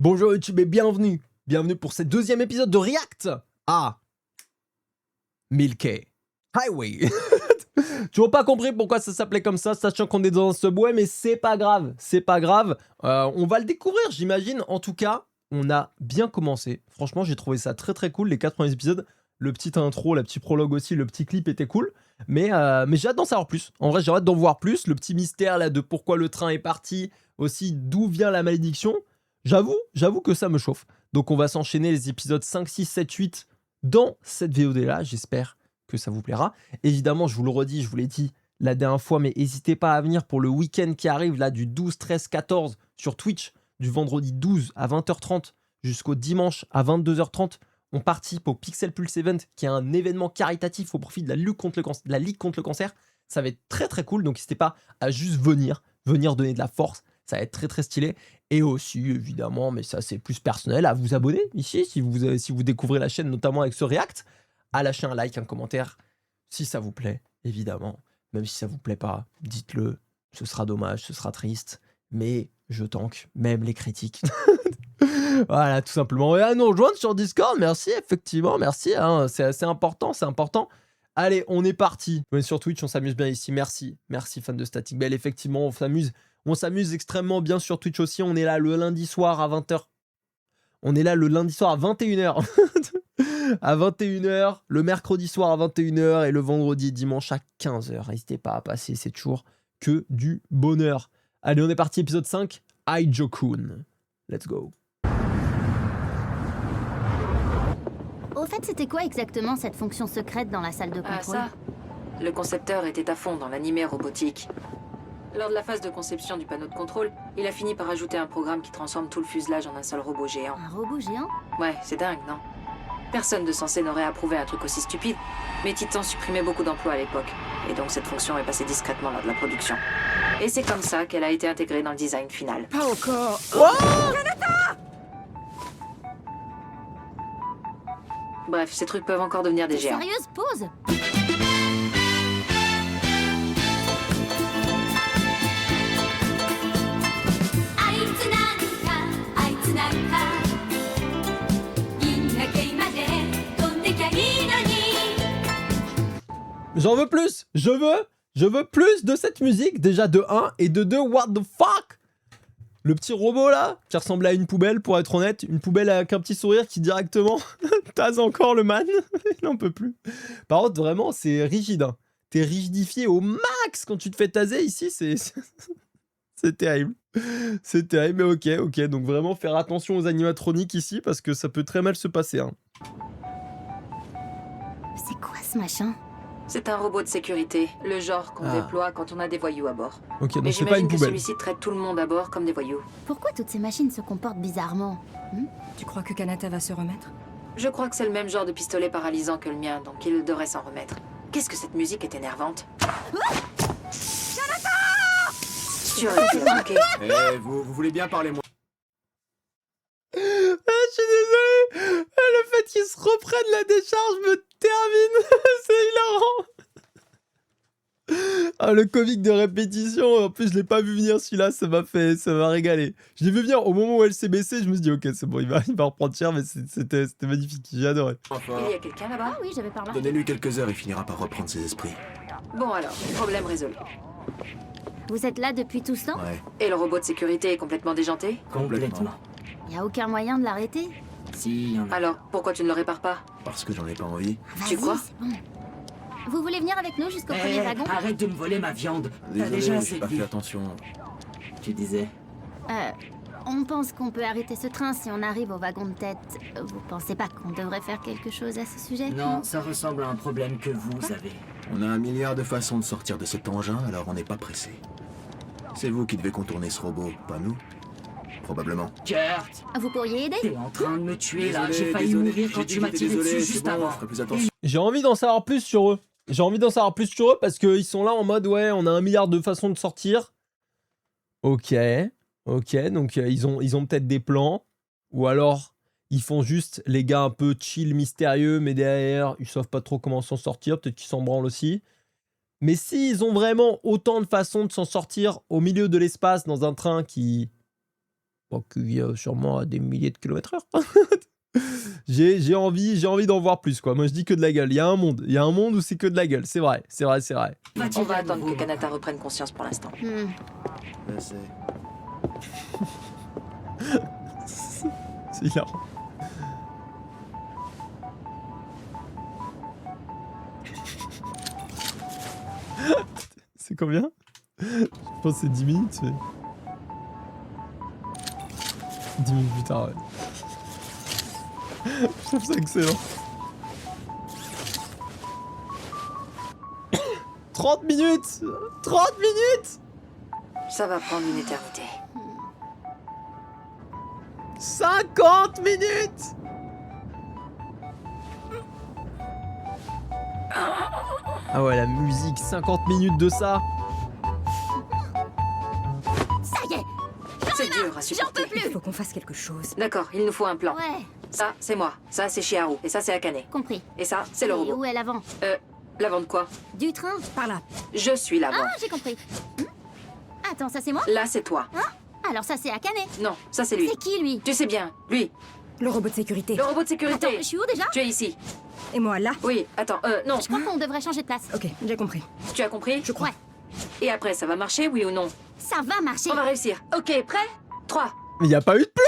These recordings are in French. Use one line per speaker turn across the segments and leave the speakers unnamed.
Bonjour YouTube et bienvenue. Bienvenue pour ce deuxième épisode de React à 1000K Highway. Toujours pas compris pourquoi ça s'appelait comme ça, sachant qu'on est dans un subway, mais c'est pas grave, c'est pas grave. On va le découvrir, j'imagine. En tout cas, on a bien commencé. Franchement, j'ai trouvé ça très très cool, les 4 premiers épisodes. Le petit intro, la petite prologue aussi, le petit clip était cool. Mais j'ai hâte d'en savoir plus. En vrai, j'ai hâte d'en voir plus. Le petit mystère là de pourquoi le train est parti, aussi d'où vient la malédiction. J'avoue que ça me chauffe. Donc on va s'enchaîner les épisodes 5, 6, 7, 8 dans cette VOD là. J'espère que ça vous plaira. Évidemment, je vous le redis, je vous l'ai dit la dernière fois, mais n'hésitez pas à venir pour le week-end qui arrive là du 12, 13, 14 sur Twitch, du vendredi 12 à 20h30 jusqu'au dimanche à 22h30. On participe au Pixel Pulse Event, qui est un événement caritatif au profit de la Ligue contre le cancer. Ça va être très très cool, donc n'hésitez pas à juste venir donner de la force. Ça va être très très stylé. Et aussi, évidemment, mais ça c'est plus personnel, à vous abonner ici, si vous découvrez la chaîne, notamment avec ce React, à lâcher un like, un commentaire, si ça vous plaît, évidemment. Même si ça vous plaît pas, dites-le, ce sera dommage, ce sera triste, mais je tank, même les critiques. Voilà, tout simplement. Et à nous rejoindre sur Discord, merci, effectivement, merci, hein, c'est assez important, c'est important. Allez, on est parti. Ouais, sur Twitch, on s'amuse bien ici, merci fans de Static Bell, effectivement, on s'amuse extrêmement bien sur Twitch aussi. On est là le lundi soir à 20h. On est là le lundi soir à 21h. À 21h, le mercredi soir à 21h et le vendredi et dimanche à 15h. N'hésitez pas à passer, c'est toujours que du bonheur. Allez, on est parti, épisode 5, Aijokun. Let's go.
Au fait, c'était quoi exactement cette fonction secrète dans la salle de contrôle?
Ah ça, le concepteur était à fond dans l'animé robotique. Lors de la phase de conception du panneau de contrôle, il a fini par ajouter un programme qui transforme tout le fuselage en un seul robot géant.
Un robot géant?
Ouais, c'est dingue, non? Personne de censé n'aurait approuvé un truc aussi stupide, mais Titan supprimait beaucoup d'emplois à l'époque, et donc cette fonction est passée discrètement lors de la production. Et c'est comme ça qu'elle a été intégrée dans le design final.
Pas encore.
Bref, ces trucs peuvent encore devenir des
T'es
géants.
sérieuse? Pause!
J'en veux plus. Je veux plus de cette musique. Déjà de 1 et de 2, what the fuck? Le petit robot là, qui ressemble à une poubelle pour être honnête. Une poubelle avec un petit sourire qui directement tase encore le man. Il n'en peut plus. Par contre, vraiment, c'est rigide. Hein. T'es rigidifié au max quand tu te fais taser ici. C'est terrible. C'est terrible, mais ok. Donc vraiment faire attention aux animatroniques ici parce que ça peut très mal se passer. Hein.
C'est quoi ce machin?
C'est un robot de sécurité, le genre qu'on déploie quand on a des voyous à bord.
Ok,
Mais
donc c'est pas
j'imagine
une
que
poubelle.
celui-ci traite tout le monde à bord comme des voyous.
Pourquoi toutes ces machines se comportent bizarrement?
Tu crois que Kanata va se remettre?
Je crois que c'est le même genre de pistolet paralysant que le mien, donc il devrait s'en remettre. Qu'est-ce que cette musique est énervante? Tu aurais pu le manquer.
Eh, vous voulez bien parler moi?
Ah, je suis désolé. Le fait qu'ils se reprennent la décharge me termine. C'est hilarant. Ah, le comique de répétition. En plus, je l'ai pas vu venir celui-là. Ça m'a régalé. Je l'ai vu venir au moment où elle s'est baissée. Je me suis dit, ok, c'est bon, il va reprendre cher, mais c'était magnifique. J'ai adoré.
Enfin,
Il y a quelqu'un là-bas?
Ah oui, j'avais par là.
donnez-lui quelques heures, il finira par reprendre ses esprits.
Bon alors, problème résolu.
Vous êtes là depuis tout ce temps?
Ouais,
Et le robot de sécurité est complètement déjanté?
complètement.
Y a aucun moyen de l'arrêter?
Si, y en a.
Alors, pourquoi tu ne le répares pas?
Parce que j'en ai pas envie.
Vas-y,
crois?
c'est bon. Vous voulez venir avec nous jusqu'au premier wagon?
Arrête de me voler ma viande. T'as
Désolé,
déjà
j'ai
assez
pas
de
fait
vie.
attention.
Tu disais?
On pense qu'on peut arrêter ce train si on arrive au wagon de tête. Vous pensez pas qu'on devrait faire quelque chose à ce sujet?
Non, ça ressemble à un problème que vous avez.
On a 1 milliard de façons de sortir de cet engin, alors on n'est pas pressé. C'est vous qui devez contourner ce robot, pas nous. Probablement.
Kurt,
Vous pourriez aider?
t'es en train de me tuer là.
Désolé,
J'ai failli
désolé,
mourir quand
j'ai dit
tu m'as
que
tiré
j'étais
dessus
désolé,
juste
c'est bon,
avant.
je ferai plus attention.
J'ai envie d'en savoir plus sur eux. J'ai envie d'en savoir plus sur eux parce qu'ils sont là en mode, ouais, on a 1 milliard de façons de sortir. Ok. Donc ils ont peut-être des plans. Ou alors, ils font juste les gars un peu chill, mystérieux, mais derrière, ils savent pas trop comment s'en sortir. Peut-être qu'ils s'en branlent aussi. Mais s'ils ont vraiment autant de façons de s'en sortir au milieu de l'espace dans un train qui Bon, qui vit sûrement à des milliers de kilomètres heure. J'ai envie d'en voir plus, quoi. Moi, je dis que de la gueule. Il y a un monde où c'est que de la gueule. C'est vrai.
On va attendre que Kanata reprenne conscience pour l'instant.
Je sais.
C'est hilarant. C'est combien? Je pense que c'est 10 minutes. Mais... 10 minutes plus tard, ouais. Je trouve ça excellent. 30 minutes 30 minutes
Ça va prendre une éternité.
50 minutes. Ah ouais, la musique, 50 minutes de ça.
Ça y est,
C'est dur à
j'en
supporter.
peux plus.
Il faut qu'on fasse quelque chose.
D'accord, il nous faut un plan.
Ouais,
Ça, c'est moi. Ça, c'est Chiharu. Et ça, c'est Akane.
compris.
Et ça, c'est le
Et
robot.
où est l'avant?
L'avant de quoi?
Du train?
Par là.
Je suis l'avant.
Ah, j'ai compris. Attends, ça c'est moi?
Là, c'est toi.
Alors ça c'est Akane.
Non, ça, c'est lui.
C'est qui lui?
Tu sais bien, lui.
Le robot de sécurité.
Le robot de
Attends,
sécurité.
je suis où déjà?
Tu es ici.
Et moi, là.
Oui, attends, non.
Je crois qu'on devrait changer de place.
Ok, j'ai compris.
Tu as compris?
Je crois.
Ouais,
Et après, ça va marcher, oui ou non?
ça va marcher.
On va réussir. Ok, prêt? 3.
Mais y a pas eu de plan.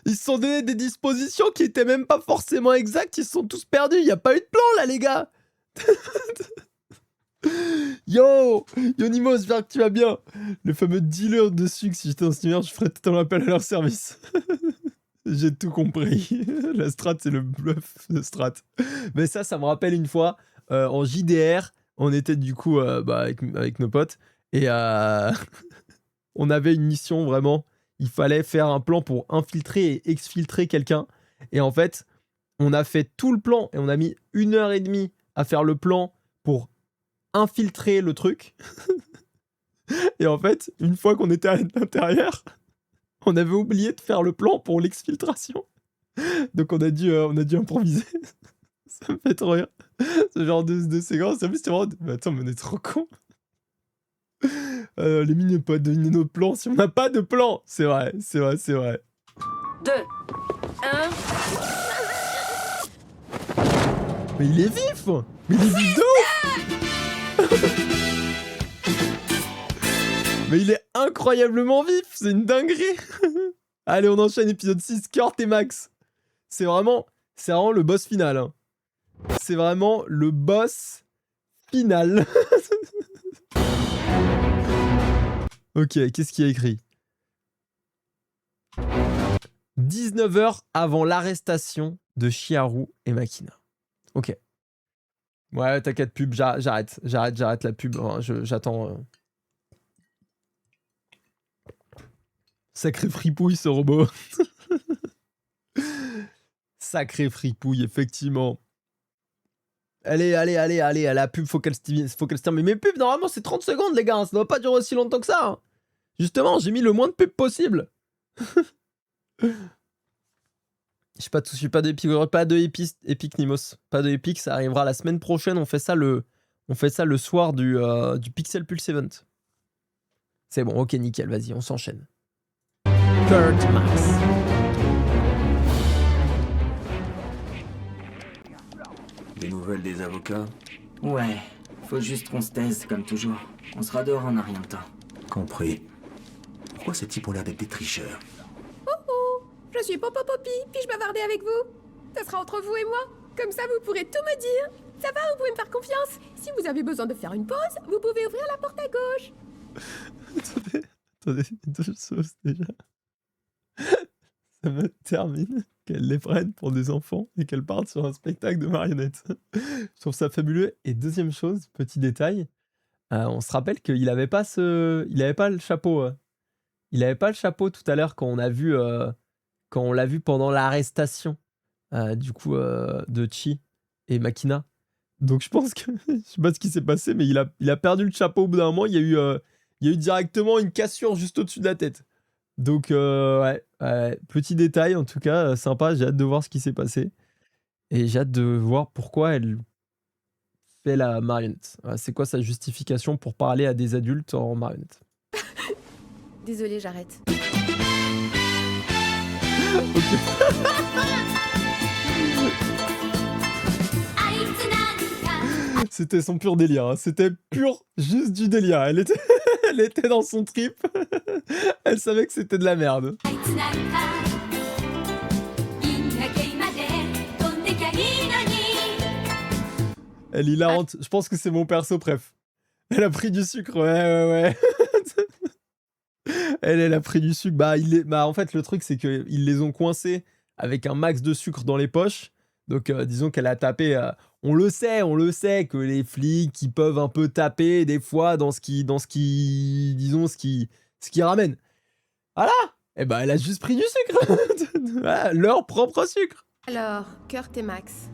Ils se sont donné des dispositions qui étaient même pas forcément exactes. Ils se sont tous perdus. Y a pas eu de plan là, les gars. Yo Nimos, j'espère que tu vas bien. Le fameux dealer de sucre, si j'étais dans ce univers, je ferais tout un appel à leur service. J'ai tout compris. La strat, c'est le bluff de strat. Mais ça me rappelle une fois, en JDR, on était du coup avec nos potes, et on avait une mission vraiment, il fallait faire un plan pour infiltrer et exfiltrer quelqu'un. Et en fait, on a fait tout le plan, et on a mis 1h30 à faire le plan pour infiltrer le truc. Et en fait, une fois qu'on était à l'intérieur, on avait oublié de faire le plan pour l'exfiltration. Donc on a dû improviser. Ça me fait trop rire. Ce genre de séquence. En plus, c'était vraiment... Mais attends, mais on est trop cons. Les mines ne pas donner nos plans si on n'a pas de plan. C'est vrai.
2. 1.
Mais il est vif. Mais il est vif de ouf. Mais il est incroyablement vif. C'est une dinguerie. Allez, on enchaîne épisode 6. Kurt et Max. C'est vraiment le boss final. Hein. C'est vraiment le boss final. Ok, qu'est-ce qu'il y a écrit? 19h avant l'arrestation de Chiharu et Makina. Ok. Ouais, t'inquiète, pub, j'arrête la pub. Hein, j'attends. Sacré fripouille, ce robot. Sacré fripouille, effectivement. Allez, la pub, faut qu'elle se termine. Mais mes pubs, normalement, c'est 30 secondes, les gars. Ça ne doit pas durer aussi longtemps que ça. Hein. Justement, j'ai mis le moins de pubs possible. Je suis pas de Epic Nimos. Pas de Epic, ça arrivera la semaine prochaine. On fait ça le soir du Pixel Pulse Event. C'est bon, ok, nickel, vas-y, on s'enchaîne. Kurt Max.
Des nouvelles des avocats?
Ouais, faut juste qu'on se taise, comme toujours. On sera dehors en un rien de temps.
Compris. Pourquoi ces types ont l'air d'être des tricheurs?
Je suis Popo Poppy, puis-je bavarder avec vous? Ça sera entre vous et moi. Comme ça, vous pourrez tout me dire. Ça va, vous pouvez me faire confiance. Si vous avez besoin de faire une pause, vous pouvez ouvrir la porte à gauche.
Attendez, deux choses déjà. Ça me termine qu'elle les prenne pour des enfants et qu'elle parte sur un spectacle de marionnettes. Je trouve ça fabuleux. Et deuxième chose, petit détail, on se rappelle qu'il avait pas le chapeau. Il avait pas le chapeau tout à l'heure quand on l'a vu pendant l'arrestation de Chi et Makina. Donc je pense que je sais pas ce qui s'est passé, mais il a perdu le chapeau au bout d'un moment. Il y a eu directement une cassure juste au-dessus de la tête. Donc ouais, petit détail en tout cas, sympa. J'ai hâte de voir ce qui s'est passé et j'ai hâte de voir pourquoi elle fait la marionnette. C'est quoi sa justification pour parler à des adultes en marionnette?
Désolée, j'arrête.
C'était son pur délire, hein. C'était pur, juste du délire. Elle était, elle était dans son trip. Elle savait que c'était de la merde. Elle est hilarante. Je pense que c'est mon perso préf. Elle a pris du sucre, ouais. Elle a pris du sucre. Bah, en fait, le truc, c'est qu'ils les ont coincés avec un max de sucre dans les poches. Donc, disons qu'elle a tapé. On le sait que les flics, ils peuvent un peu taper des fois dans ce qui ramène. Voilà. Et bah, elle a juste pris du sucre. Voilà, leur propre sucre.
Alors, Kurt et Max,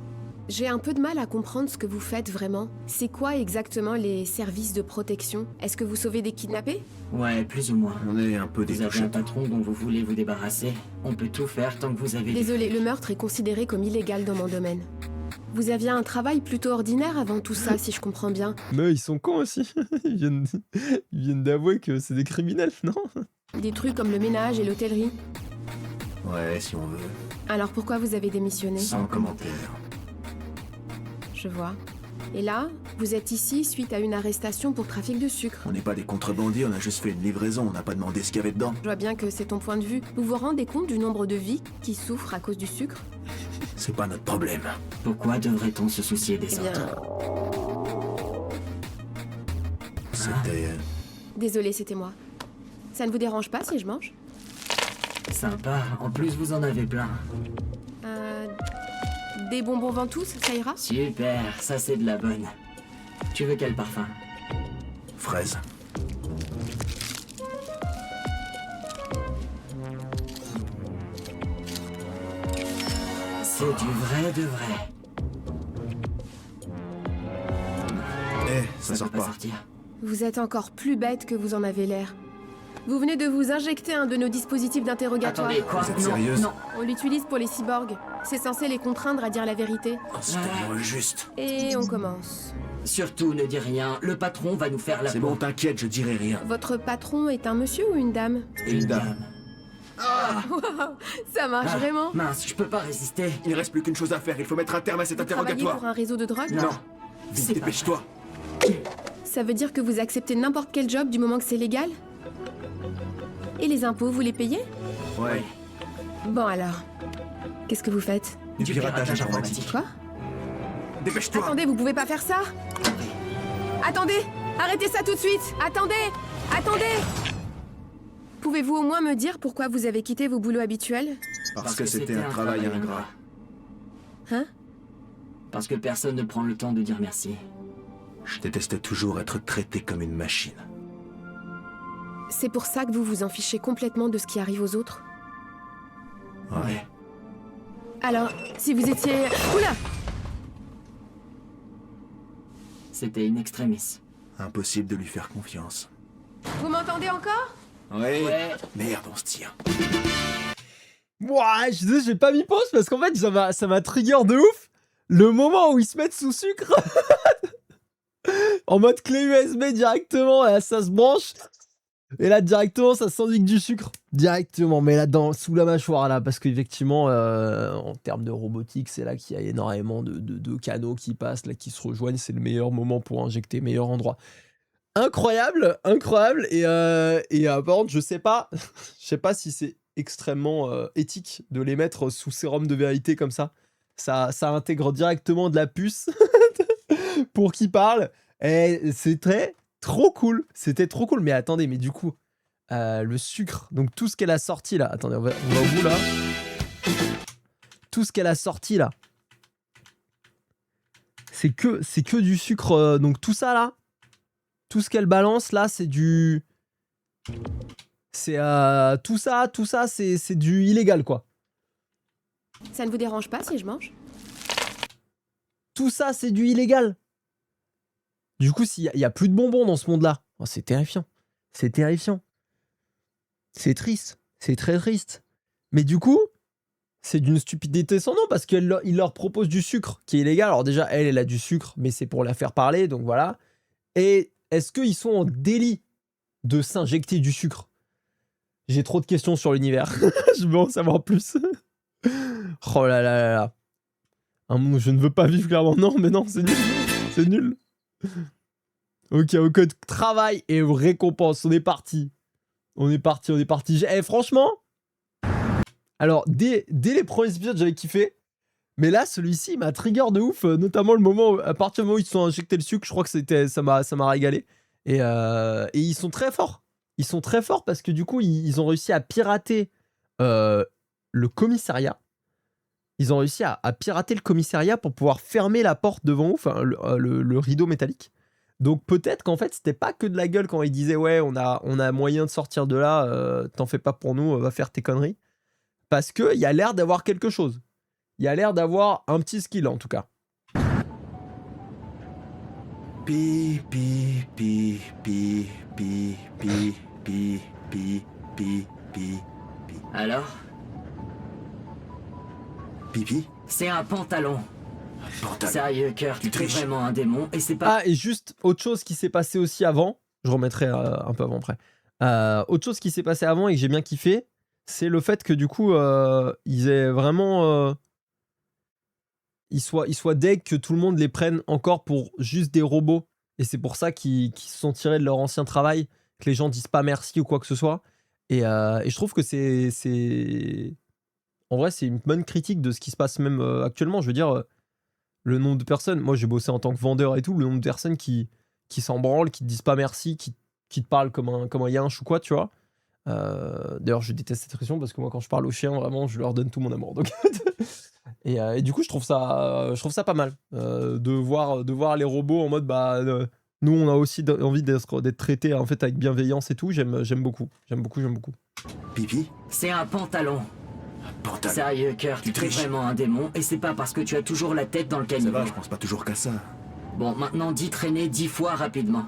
j'ai un peu de mal à comprendre ce que vous faites vraiment. C'est quoi exactement les services de protection? Est-ce que vous sauvez des kidnappés?
Ouais, plus ou moins.
On est un peu
Vous avez un
détouchés.
patron dont vous voulez vous débarrasser. On peut tout faire tant que vous avez...
Désolé, le meurtre est considéré comme illégal dans mon domaine. Vous aviez un travail plutôt ordinaire avant tout ça, si je comprends bien.
Mais ils sont cons aussi. Ils viennent d'avouer que c'est des criminels, non?
Des trucs comme le ménage et l'hôtellerie.
Ouais, si on veut.
Alors pourquoi vous avez démissionné?
Sans commentaire.
Je vois. Et là, vous êtes ici suite à une arrestation pour trafic de sucre.
On n'est pas des contrebandiers, on a juste fait une livraison, on n'a pas demandé ce qu'il y avait dedans.
Je vois bien que c'est ton point de vue. Vous vous rendez compte du nombre de vies qui souffrent à cause du sucre?
C'est pas notre problème.
Pourquoi devrait-on se soucier des
Eh bien,
autres?
C'était...
désolé, c'était moi. Ça ne vous dérange pas si je mange?
Sympa. En plus, vous en avez plein.
Des bonbons ventous, ça ira?
Super, ça c'est de la bonne. Tu veux quel parfum?
fraise.
C'est du vrai de vrai.
Ça
peut
sort
pas
pas.
sortir.
Vous êtes encore plus bête que vous en avez l'air. Vous venez de vous injecter un de nos dispositifs d'interrogatoire.
Attendez, quoi?
Vous êtes
Non,
sérieuse?
non.
On l'utilise pour les cyborgs. C'est censé les contraindre à dire la vérité.
Oh, c'est tellement injuste.
Et on commence.
Surtout ne dis rien, le patron va nous faire la
C'est
peau.
bon, t'inquiète, je dirai rien.
Votre patron est un monsieur ou une dame?
Une dame.
Ça marche
Ah,
vraiment?
mince, je peux pas résister.
Il reste plus qu'une chose à faire, il faut mettre un terme à cet
Vous travaillez
interrogatoire.
pour un réseau de drogue?
Non.
Vite,
C'est pas
dépêche-toi.
Ça veut dire que vous acceptez n'importe quel job du moment que c'est légal? Et les impôts, vous les payez?
Ouais.
Bon alors, qu'est-ce que vous faites?
Du piratage informatique.
Quoi?
Dépêche-toi.
Attendez, vous pouvez pas faire ça? Attendez! Arrêtez ça tout de suite! Attendez! Attendez! Pouvez-vous au moins me dire pourquoi vous avez quitté vos boulots habituels?
Parce que c'était un travail ingrat.
Hein?
Parce que personne ne prend le temps de dire merci.
Je détestais toujours être traité comme une machine.
C'est pour ça que vous vous en fichez complètement de ce qui arrive aux autres?
Ouais.
Alors, si vous étiez... Oula!
C'était une extrémiste.
Impossible de lui faire confiance.
Vous m'entendez encore?
Ouais. Merde, on se tire.
Ouah, je disais, j'ai pas mis pause parce qu'en fait, ça m'a trigger de ouf. Le moment où ils se mettent sous sucre. En mode clé USB directement, et là, ça se branche. Et là, directement, ça s'indique du sucre. Directement, mais là-dedans, sous la mâchoire, là. Parce qu'effectivement, en termes de robotique, c'est là qu'il y a énormément de canaux qui passent, là, qui se rejoignent. C'est le meilleur moment pour injecter, meilleur endroit. Incroyable, incroyable. Et par contre, je sais pas si c'est extrêmement éthique de les mettre sous sérum de vérité comme ça. Ça intègre directement de la puce pour qu'ils parlent. Et c'était trop cool. C'était trop cool. Mais attendez, mais du coup, le sucre, donc tout ce qu'elle a sorti là. Attendez, on va au bout là. Tout ce qu'elle a sorti là. C'est que du sucre. Donc tout ça là. Tout ce qu'elle balance là, c'est du. C'est tout ça, c'est du illégal quoi.
Ça ne vous dérange pas si je mange?
Tout ça, c'est du illégal. Du coup, s'il y a plus de bonbons dans ce monde-là, oh, c'est terrifiant. C'est terrifiant. C'est triste. C'est très triste. Mais du coup, c'est d'une stupidité sans nom parce qu'il leur propose du sucre qui est illégal. Alors déjà, elle a du sucre, mais c'est pour la faire parler, donc voilà. Et est-ce qu'ils sont en délit de s'injecter du sucre? J'ai trop de questions sur l'univers. Je veux en savoir plus. Oh là là là là. Un monde où je ne veux pas vivre, clairement. Non, mais non, c'est nul. C'est nul. Ok, travail et récompense. On est parti. On est parti. Franchement, alors, dès les premiers épisodes, j'avais kiffé. Mais là, celui-ci, il m'a trigger de ouf. Notamment le moment, à partir du moment où ils se sont injectés le sucre, je crois que ça m'a régalé. Et ils sont très forts. Ils sont très forts parce que du coup, ils ont réussi à pirater le commissariat. Ils ont réussi à pirater le commissariat pour pouvoir fermer la porte devant eux, enfin le rideau métallique. Donc peut-être qu'en fait, c'était pas que de la gueule quand ils disaient ouais, on a moyen de sortir de là, t'en fais pas pour nous, va faire tes conneries. Parce qu'il y a l'air d'avoir quelque chose. Il y a l'air d'avoir un petit skill en tout cas.
Pi, pi, pi, pi, pi, pi, pi, pi, pi, pi, pi.
Alors?
Pipi?
C'est un pantalon.
Pantalon.
Sérieux, Kurt,
Tu
tu es
triches.
vraiment un démon et c'est pas...
Ah, et juste autre chose qui s'est passé aussi avant, je remettrai un peu avant après. Autre chose qui s'est passé avant et que j'ai bien kiffé, c'est le fait que du coup, ils aient vraiment... ils soient deg que tout le monde les prenne encore pour juste des robots. Et c'est pour ça qu'ils se sont tirés de leur ancien travail, que les gens disent pas merci ou quoi que ce soit. Et je trouve que c'est... En vrai, c'est une bonne critique de ce qui se passe même actuellement. Je veux dire, le nombre de personnes... Moi, j'ai bossé en tant que vendeur et tout. Le nombre de personnes qui s'en branlent, qui te disent pas merci, qui te parlent comme un yinche ou quoi, tu vois. D'ailleurs, je déteste cette expression parce que moi, quand je parle aux chiens, vraiment, je leur donne tout mon amour. Donc... et du coup, je trouve ça pas mal de voir les robots en mode nous, on a aussi envie d'être traités en fait avec bienveillance et tout. J'aime beaucoup.
Pipi?
C'est un pantalon.
Pantalon.
Sérieux, Kurt,
Tu
tu es
triches.
vraiment un démon et c'est pas parce que tu as toujours la tête dans le
Ça
caniveau.
va, je pense pas toujours qu'à ça.
Bon, maintenant dis traîner 10 fois rapidement.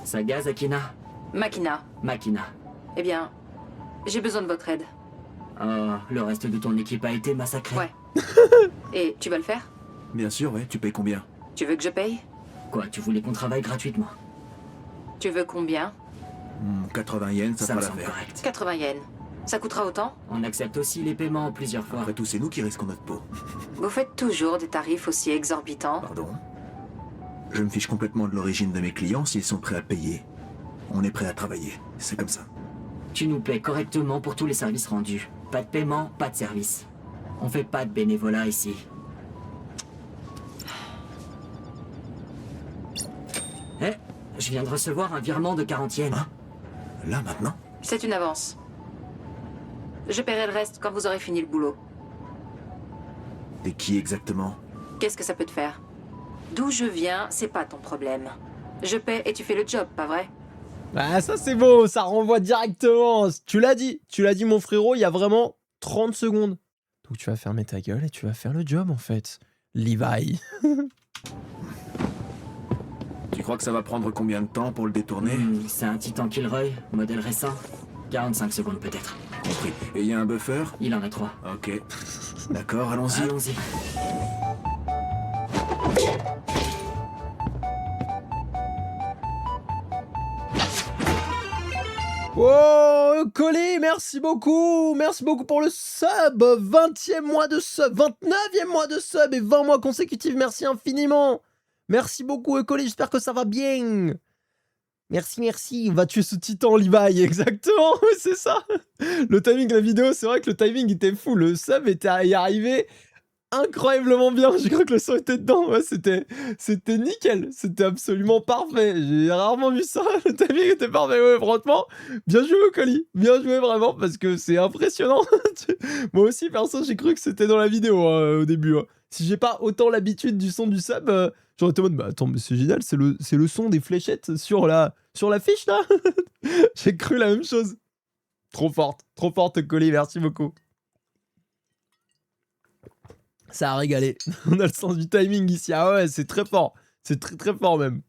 Ça gaze, Akina?
Makina.
Makina.
Eh bien, j'ai besoin de votre aide.
Oh, le reste de ton équipe a été massacré.
Ouais. Et tu vas le faire?
Bien sûr, ouais. Tu payes combien?
Tu veux que je paye?
Quoi, tu voulais qu'on travaille gratuitement?
Tu veux combien?
80 yens, ça
Ça me
fera
semble
l'affaire.
correct.
80 yens. Ça coûtera autant?
On accepte aussi les paiements en plusieurs fois.
Après tout, c'est nous qui risquons notre peau.
Vous faites toujours des tarifs aussi exorbitants.
Pardon? Je me fiche complètement de l'origine de mes clients s'ils sont prêts à payer. On est prêt à travailler. C'est comme ça.
Tu nous paies correctement pour tous les services rendus. Pas de paiement, pas de service. On fait pas de bénévolat ici. Eh, je viens de recevoir un virement de 40 yens.
Hein? Là, maintenant?
C'est une avance. Je paierai le reste quand vous aurez fini le boulot.
Et qui exactement?
Qu'est-ce que ça peut te faire? D'où je viens, c'est pas ton problème. Je paie et tu fais le job, pas vrai?
Ah, ça c'est beau, ça renvoie directement. Tu l'as dit mon frérot, il y a vraiment 30 secondes. Donc tu vas fermer ta gueule et tu vas faire le job en fait. Levi.
Tu crois que ça va prendre combien de temps pour le détourner?
C'est un Titan Kilroy, modèle récent. 45 secondes peut-être.
Compris. Et il y a un buffer?
Il en a 3.
Ok. D'accord, allons-y.
Allons-y.
Oh, Colli, merci beaucoup pour le sub. 20e mois de sub, 29e mois de sub et 20 mois consécutifs. Merci infiniment. Merci beaucoup, Colli, j'espère que ça va bien. Merci. On va tuer ce titan, Levi, exactement, oui, c'est ça. Le timing de la vidéo, c'est vrai que le timing était fou. Le sub était arrivé incroyablement bien. J'ai cru que le son était dedans. Ouais, c'était nickel. C'était absolument parfait. J'ai rarement vu ça. Le timing était parfait. Ouais, franchement, bien joué, Colli. Bien joué, vraiment, parce que c'est impressionnant. Moi aussi, perso, j'ai cru que c'était dans la vidéo au début. Si j'ai pas autant l'habitude du son du sub, j'aurais été en mode, bah attends, mais c'est génial, c'est le son des fléchettes sur la fiche, là. J'ai cru la même chose. Trop forte, Colis, merci beaucoup. Ça a régalé. On a le sens du timing ici. Ah ouais, c'est très fort. C'est très fort même.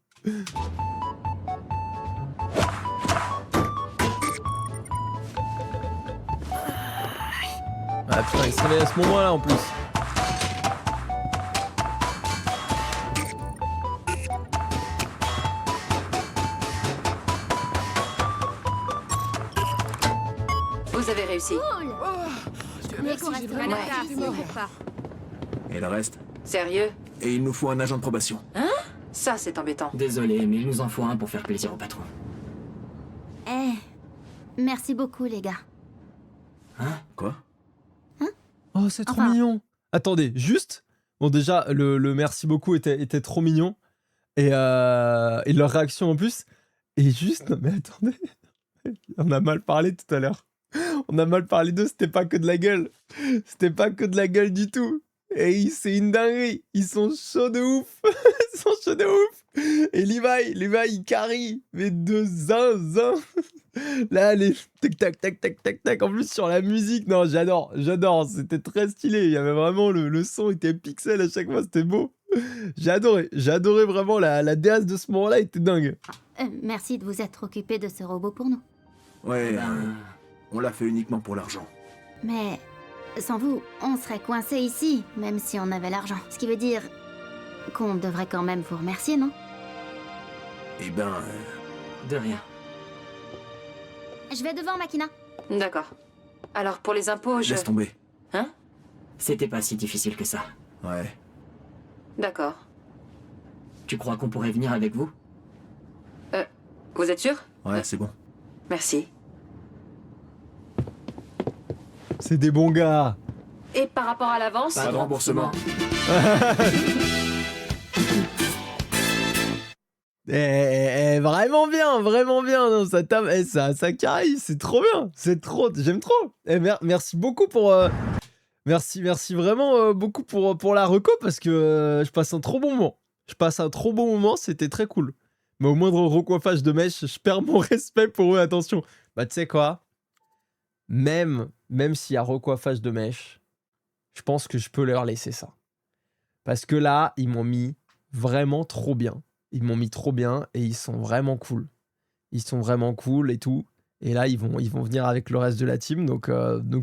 Ah putain, il se réveille à ce moment-là en plus.
Vous avez réussi.
Merci, j'ai vraiment
Ouais.
été mort pour ça.
Et le reste?
Sérieux?
Et il nous faut un agent de probation.
Ça, c'est embêtant.
Désolé, mais il nous en faut un pour faire plaisir au patron.
Eh, merci beaucoup, les gars.
Hein?
Quoi?
Oh, c'est trop
Enfin-
mignon. Attendez, juste. Bon, déjà, le merci beaucoup était trop mignon. Et leur réaction en plus. Et juste, non mais attendez. On a mal parlé tout à l'heure. On a mal parlé d'eux, c'était pas que de la gueule. C'était pas que de la gueule du tout. Et c'est une dinguerie. Ils sont chauds de ouf. Ils sont chauds de ouf. Et Levi, il carry. Mais de zinzin. Là, les tac, tac. En plus, sur la musique, non, j'adore. C'était très stylé. Il y avait vraiment le son était pixel à chaque fois, c'était beau. J'ai adoré vraiment la déesse de ce moment-là, était dingue.
Merci de vous être occupé de ce robot pour nous.
Ouais,
Ben,
on l'a fait uniquement pour l'argent.
Mais sans vous, on serait coincé ici, même si on avait l'argent. Ce qui veut dire qu'on devrait quand même vous remercier, non?
Eh ben,
de rien.
Je vais devant, Makina.
D'accord. Alors, pour les impôts, je...
laisse tomber.
Hein?
C'était pas si difficile que ça.
Ouais.
D'accord.
Tu crois qu'on pourrait venir avec vous?
Vous êtes sûr?
Ouais, c'est bon.
Merci.
C'est des bons gars.
Et par rapport à l'avance?
Pas de remboursement.
Vraiment bien. Non, ça tape, ça carry, c'est trop bien. J'aime trop. Merci beaucoup pour. Merci vraiment beaucoup pour la reco parce que je passe un trop bon moment. C'était très cool. Mais au moindre recoiffage de mèche, je perds mon respect pour eux. Attention. Bah, tu sais quoi? Même s'il y a recoiffage de mèche, je pense que je peux leur laisser ça. Parce que là, ils m'ont mis vraiment trop bien. Ils m'ont mis trop bien et ils sont vraiment cool. Ils sont vraiment cool et tout. Et là, ils vont venir avec le reste de la team. Donc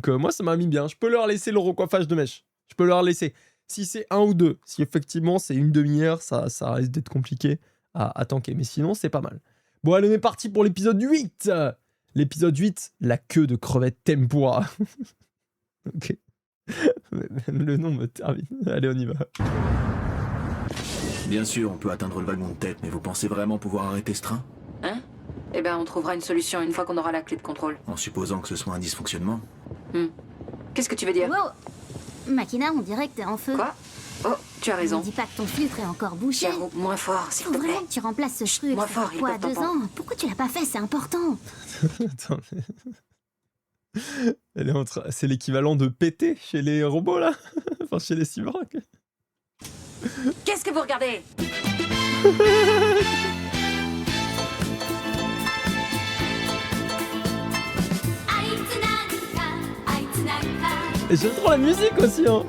moi, ça m'a mis bien. Je peux leur laisser le recoiffage de mèche. Je peux leur laisser. Si c'est 1 ou 2, si effectivement c'est une demi-heure, ça risque d'être compliqué à tanker. Mais sinon, c'est pas mal. Bon, allez, on est parti pour l'épisode 8. L'épisode 8, la queue de crevette tempura. Ok. Même le nom me termine. Allez, on y va.
Bien sûr, on peut atteindre le wagon de tête, mais vous pensez vraiment pouvoir arrêter ce train?
Hein? Eh ben, on trouvera une solution une fois qu'on aura la clé de contrôle.
En supposant que ce soit un dysfonctionnement.
Qu'est-ce que tu veux dire?
Wow! Makina, on dirait que t'es en feu.
Quoi? Oh, tu as
Ne
raison.
dis pas que ton filtre est encore bouché.
Garou, moins fort, s'il
Faut
te plaît.
vraiment que tu remplaces ce truc.
moins
Ça
fort,
fait
ils
quoi,
peuvent
2
t'entendre.
ans? Pourquoi tu l'as pas fait? C'est important.
Attends, elle est c'est l'équivalent de péter chez les robots là. Enfin, chez les cyborgs.
Qu'est-ce que vous regardez?
Et j'aime trop la musique aussi, hein.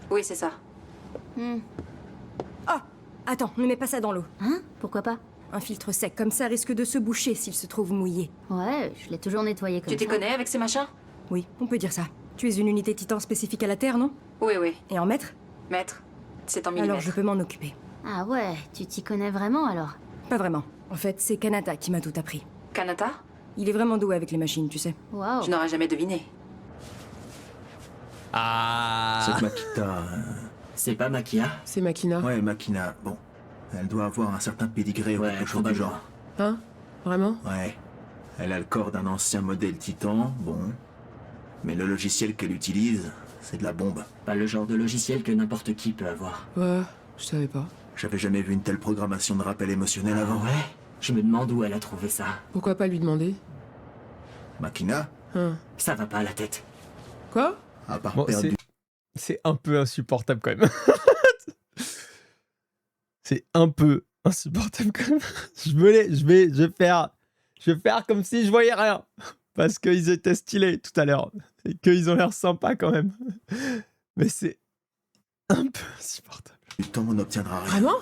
Oui, c'est ça.
Oh, attends, ne mets pas ça dans l'eau.
Hein? Pourquoi pas?
Un filtre sec comme ça risque de se boucher s'il se trouve mouillé.
Ouais, je l'ai toujours nettoyé comme
Tu t'y
ça.
connais avec ces machins?
Oui, on peut dire ça. Tu es une unité titan spécifique à la Terre, non?
Oui.
Et en mètres?
Maître, c'est en
Alors
millimètres.
je peux m'en occuper.
Ah ouais, tu t'y connais vraiment alors?
Pas vraiment. En fait, c'est Kanata qui m'a tout appris.
Kanata?
Il est vraiment doué avec les machines, tu sais.
Waouh.
Je n'aurais jamais deviné.
Ah.
Cette Makita...
C'est pas Makia?
C'est Makina.
Ouais, Makina, bon. Elle doit avoir un certain pédigré ou
Ouais,
quelque chose du
probablement.
genre.
Hein? Vraiment?
Ouais. Elle a le corps d'un ancien modèle Titan, bon. Mais le logiciel qu'elle utilise, c'est de la bombe.
Pas le genre de logiciel que n'importe qui peut avoir.
Ouais, je savais pas.
J'avais jamais vu une telle programmation de rappel émotionnel
Ah
avant.
ouais? Je me demande où elle a trouvé ça.
Pourquoi pas lui demander?
Makina
Hein?
Ça va pas à la tête.
Quoi?
à part
Bon,
perdre du...
c'est un peu insupportable quand même. C'est un peu insupportable quand même. Je vais faire comme si je voyais rien. Parce qu'ils étaient stylés tout à l'heure. Et qu'ils ont l'air sympas quand même. Mais c'est un peu insupportable.
Du temps, on n'obtiendra rien.
Vraiment?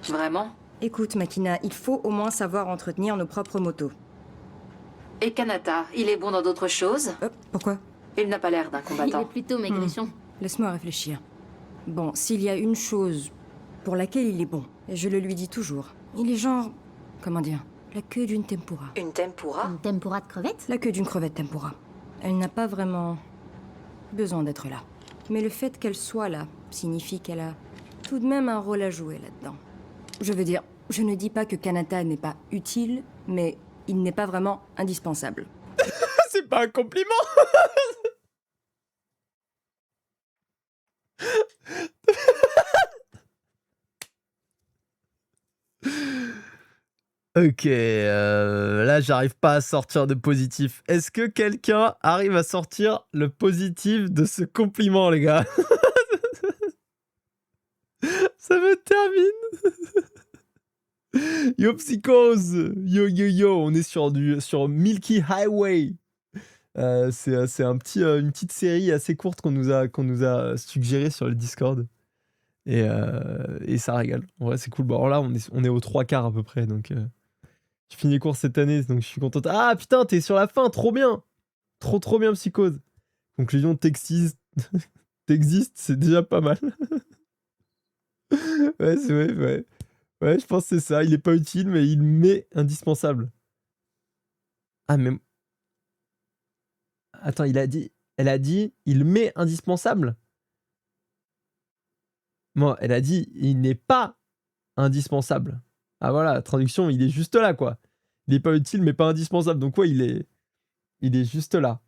Vraiment?
Écoute, Makina, il faut au moins savoir entretenir nos propres motos.
Et Kanata, il est bon dans d'autres choses?
Pourquoi?
Il n'a pas l'air d'un
Il est
combattant.
plutôt maigrichon.
Laisse-moi réfléchir. Bon, s'il y a une chose pour laquelle il est bon, et je le lui dis toujours, il est genre... Comment dire? La queue d'une tempura.
Une tempura?
Une tempura de crevettes?
La queue d'une crevette tempura. Elle n'a pas vraiment besoin d'être là. Mais le fait qu'elle soit là signifie qu'elle a tout de même un rôle à jouer là-dedans. Je veux dire, je ne dis pas que Kanata n'est pas utile, mais il n'est pas vraiment indispensable.
C'est pas un compliment. Ok, là j'arrive pas à sortir de positif. Est-ce que quelqu'un arrive à sortir le positif de ce compliment, les gars? Ça me termine. Yo Psychose, yo, on est sur Milky Highway. C'est une petite série assez courte qu'on nous a suggérée sur le Discord. Et ça régale. En vrai, c'est cool. Bon, alors là, on est aux 3/4 à peu près. Donc, je finis les cours cette année, donc je suis contente. Ah putain, t'es sur la fin, trop bien. Trop bien, Psychose. Conclusion, t'existes, c'est déjà pas mal. Ouais, c'est vrai, ouais. Ouais, je pense que c'est ça. Il est pas utile, mais il m'est indispensable. Ah, mais... Attends, elle a dit, il m'est indispensable. Moi, elle a dit, il n'est pas indispensable. Ah voilà, traduction, il est juste là, quoi. Il est pas utile, mais pas indispensable. Donc ouais, il est juste là.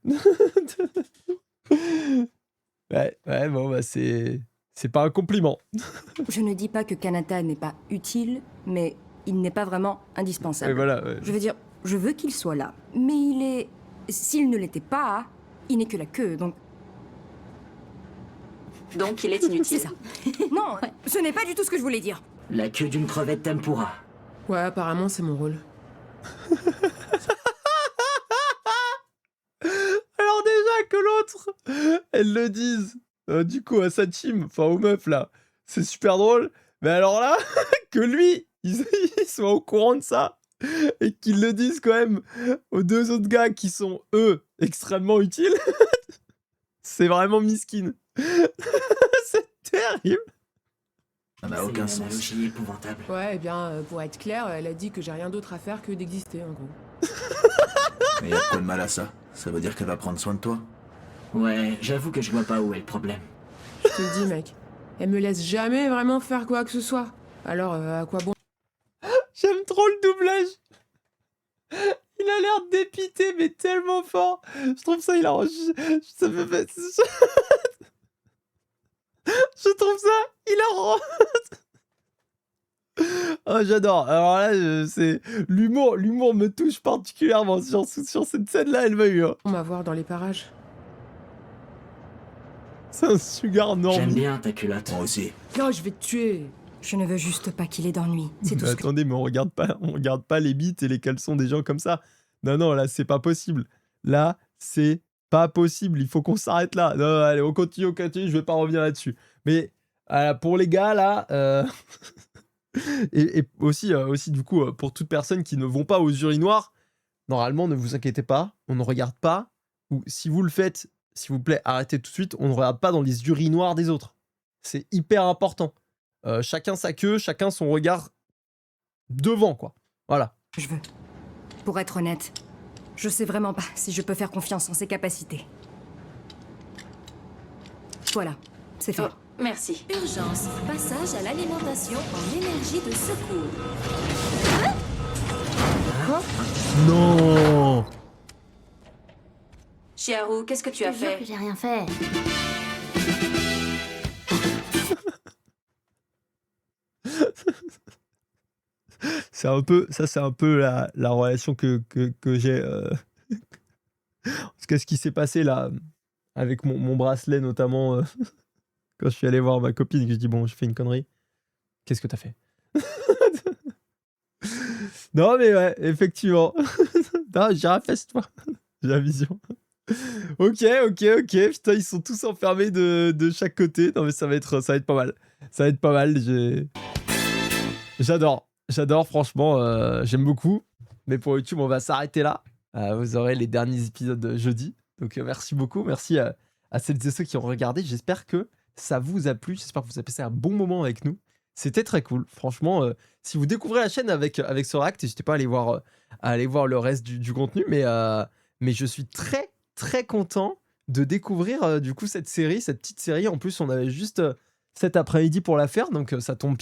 Ouais, bon, bah c'est pas un compliment.
Je ne dis pas que Kanata n'est pas utile, mais il n'est pas vraiment indispensable.
Et voilà, ouais.
Je veux dire, je veux qu'il soit là, mais il est... S'il ne l'était pas, il n'est que la queue, donc...
Donc il est inutile.
C'est ça. Non, ce n'est pas du tout ce que je voulais dire.
La queue d'une crevette tempura.
Ouais, apparemment, c'est mon rôle.
Alors déjà que l'autre, elles le disent, du coup à sa team, enfin aux meufs là, c'est super drôle. Mais alors là, que lui, il soit au courant de ça et qu'ils le disent quand même aux deux autres gars qui sont eux extrêmement utiles, c'est vraiment miskin. C'est terrible.
Ça n'a
C'est
aucun
une
sens.
analogie épouvantable.
Ouais, eh bien, pour être clair, elle a dit que j'ai rien d'autre à faire que d'exister, en gros.
Mais y a quoi de mal à ça? Ça veut dire qu'elle va prendre soin de toi?
Ouais, j'avoue que je vois pas où est le problème.
Je te le dis, mec. Elle me laisse jamais vraiment faire quoi que ce soit. Alors, à quoi bon?
J'aime trop le doublage. Il a l'air dépité, mais tellement fort. Je trouve ça hilarant. Ça me fait... Je trouve ça hilarant. Oh, j'adore. Alors là, c'est l'humour me touche particulièrement sur cette scène-là. Elle m'a eu. Hein.
On va voir dans les parages.
C'est un sugar
J'aime
normie.
bien ta culotte.
Moi aussi.
Oh, je vais te tuer.
Je ne veux juste pas qu'il ait d'ennui. C'est tout
Mais
ce que...
attendez, mais on regarde pas les bites et les caleçons des gens comme ça. Non, là, c'est pas possible. Là, c'est pas possible. Il faut qu'on s'arrête là. Non, allez, on continue. Je vais pas revenir là-dessus. Mais pour les gars, là... et aussi, du coup, pour toute personne qui ne vont pas aux urinoirs, normalement, ne vous inquiétez pas, on ne regarde pas. Ou si vous le faites, s'il vous plaît, arrêtez tout de suite. On ne regarde pas dans les urinoirs des autres. C'est hyper important. Chacun sa queue, chacun son regard devant, quoi. Voilà.
je veux. Pour être honnête, je sais vraiment pas si je peux faire confiance en ses capacités. Voilà, c'est fait.
Oh, merci.
Urgence. Passage à l'alimentation en énergie de secours.
Non.
Chiharu, qu'est-ce que tu
Je
as
te jure
fait?
que j'ai rien fait.
C'est un peu la relation que j'ai. Parce que ce qui s'est passé là, avec mon bracelet notamment, quand je suis allé voir ma copine et que je dis bon, je fais une connerie. Qu'est-ce que t'as fait? Non, mais ouais, effectivement. Non, Girafest, toi. J'ai la vision. Ok. Putain, ils sont tous enfermés de chaque côté. Non, mais ça va être pas mal. Ça va être pas mal. J'adore, franchement. J'aime beaucoup. Mais pour YouTube, on va s'arrêter là. Vous aurez les derniers épisodes jeudi. Donc, merci beaucoup. Merci à celles et ceux qui ont regardé. J'espère que ça vous a plu. J'espère que vous avez passé un bon moment avec nous. C'était très cool. Franchement, si vous découvrez la chaîne avec ce react, n'hésitez pas à aller voir le reste du contenu. Mais je suis très, très content de découvrir du coup cette petite série. En plus, on avait juste cet après-midi pour la faire. Donc, ça tombe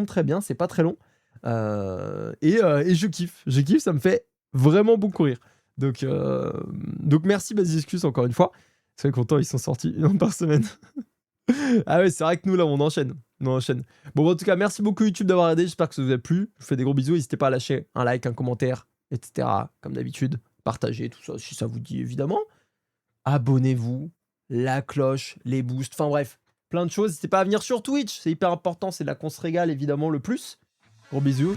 très bien. C'est pas très long. Et je kiffe, ça me fait vraiment beaucoup rire. Donc merci Basiscus encore une fois. C'est content, ils sont sortis une par semaine. Ah ouais, c'est vrai que nous là on enchaîne. Bon, en tout cas, merci beaucoup YouTube d'avoir aidé. J'espère que ça vous a plu. Je vous fais des gros bisous. N'hésitez pas à lâcher un like, un commentaire, etc. Comme d'habitude, partagez tout ça si ça vous dit évidemment. Abonnez-vous, la cloche, les boosts, enfin bref, plein de choses. N'hésitez pas à venir sur Twitch, c'est hyper important. C'est là qu'on se régale évidemment le plus. Gros bisous.